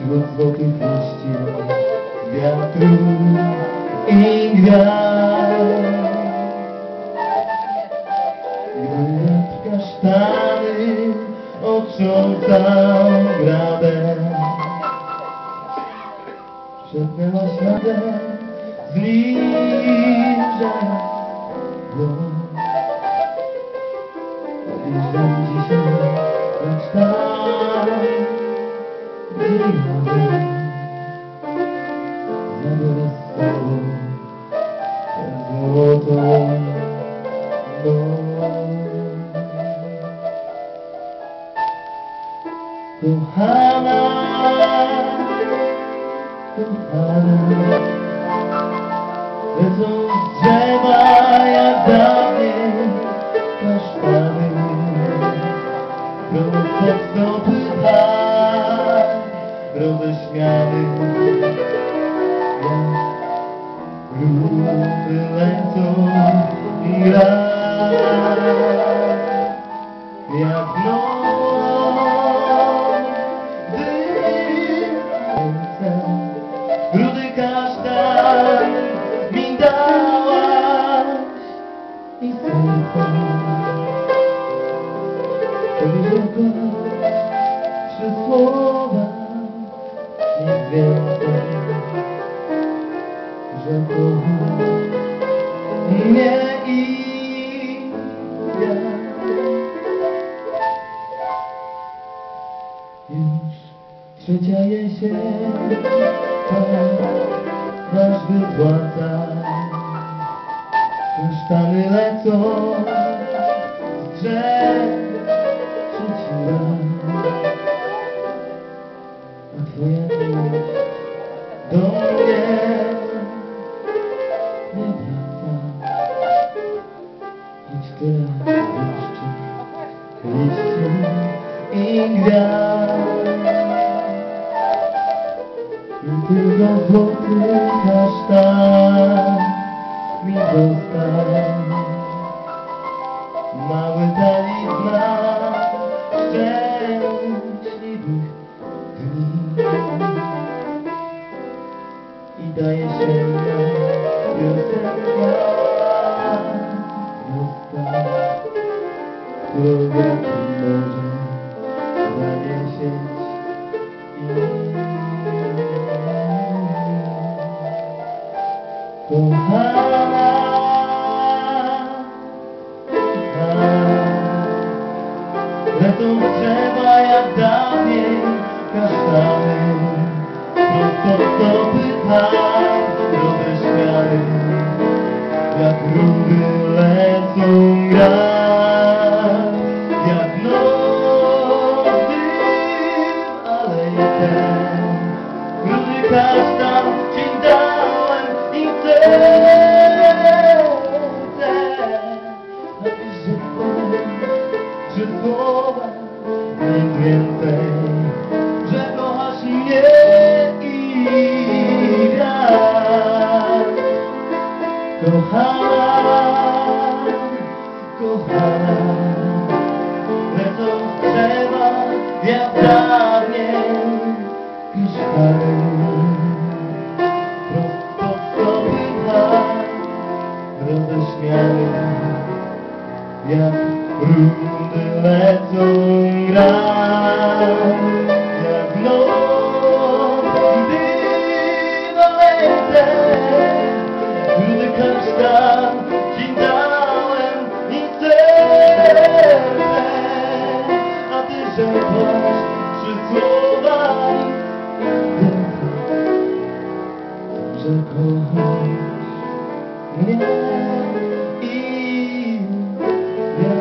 wśród złotych liści, wiatru i gwiazd. Gdy wiatr kasztany otrząsał gradę, szepnęłaś nagle zbliża głos. Odjeżdżam dzisiaj na kształt wyjazdu. Zabiorę z sobą tę złotą noc. Kochana, kochana, lecą z drzewa jak dawniej kasztany, prosto w stopy tak roześmiany, jak rudy lecą i raz, jak noc. Rudy kasztan mi dałaś i serce powiedziałaś trzy słowa, nic więcej, że kocham mnie i ja. Już trzecia jesień, nasz wypłaca, kasztany lecą z drzew trzeci raz, a twoja miłość do mnie nie wraca, choć tyle deszczy, liści i gwiazd. I tylko złoty kasztan mi został, mały talizman szczęśliwych dni. I daje się nam piosenka prosta, którą wiatr może zaniesieć i kochana, kochana, lecą z drzewa jak dawniej kasztany, prosto w stopy tak roześmiany, jak rudy lecą grać, jak noc dym aleje ten, rudy kasztan ci dałem i serce, a ty rzekłeś trzy słowa, nic więcej, że kochasz mnie i ja. Kochana, kochana, lecą z drzewa jak dawniej kasztany, roześmiany, jak rudy lecą grać, jak noc dym aleje, rudy kasztan ci dałem i serce, a ty rzekłaś trzy słowa i więcej, że kochasz mnie i ja.